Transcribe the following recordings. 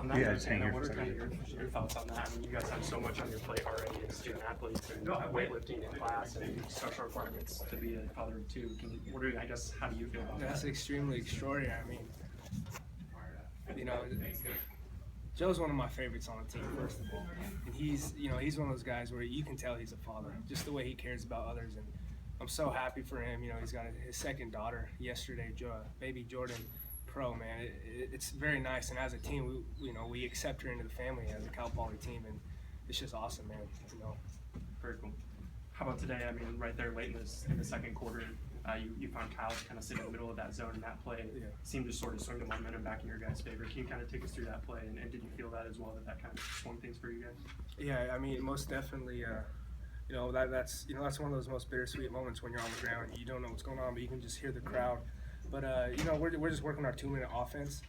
On that Yeah, note, just hang Dano, here what for are a kind of second. your thoughts on that? I mean, you guys have so much on your plate already as student athletes and weightlifting in class and special requirements to be a father of two. How do you feel about That's that? extremely extraordinary. I mean, you know, Joe's one of my favorites on the team, first of all. And he's one of those guys where you can tell he's a father, just the way he cares about others. And I'm so happy for him. You know, he's got his second daughter yesterday, baby Jordan Pro, man. It's very nice. And as a team, we accept her into the family as a Cal Poly team. And it's just awesome, man. Very cool. How about today? I mean, right there late in the second quarter, you found Kyle kind of sitting in the middle of that zone, and that play seemed to sort of swing the momentum back in your guys' favor. Can you kind of take us through that play, and did you feel that as well, that kind of swung things for you guys? Yeah, I mean, most definitely. That's one of those most bittersweet moments when you're on the ground. You don't know what's going on, but you can just hear the crowd. But we're just working our 2-minute offense,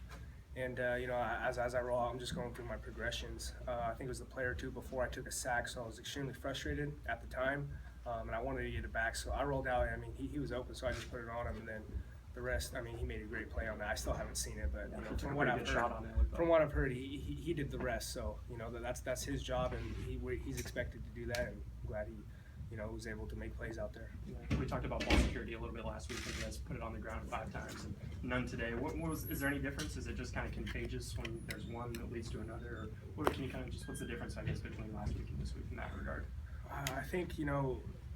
and as I roll out, I'm just going through my progressions. I think it was the play or two before I took a sack, so I was extremely frustrated at the time, and I wanted to get it back. So I rolled out. I mean, he was open, so I just put it on him, and then the rest. I mean, he made a great play on that. I still haven't seen it, but from what I've heard, he did the rest. So that's his job, and he's expected to do that. And I'm glad he was able to make plays out there. We talked about ball security a little bit last week, and you guys put it on the ground 5 times, and none today. Is there any difference? Is it just kind of contagious when there's one that leads to another, or can you kind of what's the difference, I guess, between last week and this week in that regard? I think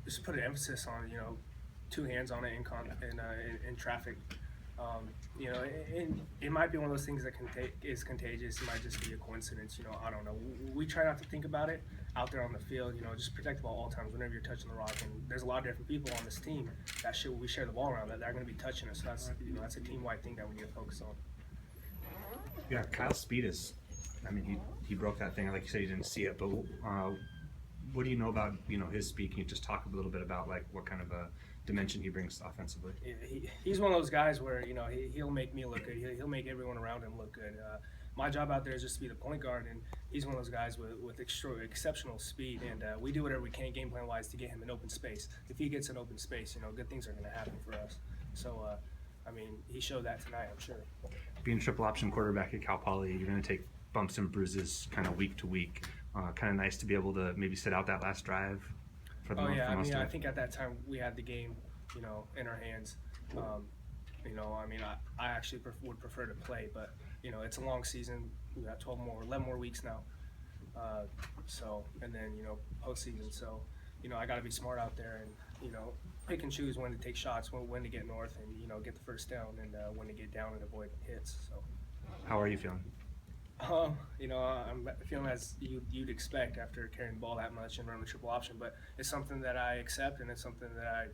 just put an emphasis on 2 hands on it in traffic. It might be one of those things that is contagious. It might just be a coincidence. I don't know. We try not to think about it out there on the field. Just protect the ball all times whenever you're touching the rock. And there's a lot of different people on this team we share the ball around that are going to be touching us. So that's a team-wide thing that we need to focus on. Yeah, Kyle's speed is. I mean, he broke that thing. Like you said, you didn't see it, but what do you know about his speed? Can you just talk a little bit about like what kind of a dimension he brings offensively? He's one of those guys where he'll make me look good. He'll make everyone around him look good. My job out there is just to be the point guard, and he's one of those guys with exceptional speed. And we do whatever we can game plan wise to get him in open space. If he gets an open space, good things are going to happen for us. So I mean, he showed that tonight, I'm sure. Being triple option quarterback at Cal Poly, you're going to take bumps and bruises kind of week to week. Kind of nice to be able to maybe sit out that last drive for the I mean, I think at that time we had the game, in our hands. I mean, I actually would prefer to play, but it's a long season. We got 11 more weeks now. And then postseason. So I got to be smart out there and pick and choose when to take shots, when to get north, and get the first down, and when to get down and avoid hits. So. How are you feeling? I'm feeling as you'd expect after carrying the ball that much and running the triple option, but it's something that I accept, and it's something that I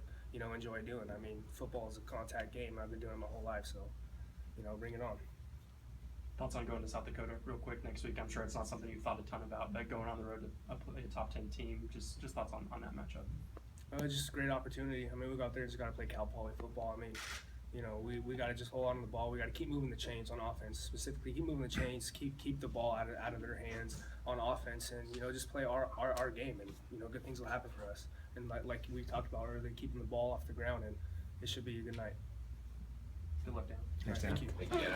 enjoy doing. I mean, football is a contact game. I've been doing it my whole life, so bring it on. Thoughts on going to South Dakota real quick next week? I'm sure it's not something you've thought a ton about, but going on the road to play a top 10 team, just thoughts on that matchup. Just a great opportunity. I mean, we go out there and just got to play Cal Poly football. I mean, we got to just hold on to the ball. We got to keep moving the chains on offense, specifically keep moving the chains, keep the ball out of their hands on offense, and just play our game, and good things will happen for us. And like we talked about earlier, keeping the ball off the ground, and it should be a good night. Good luck, Dan. Thanks, Dan. Thank you.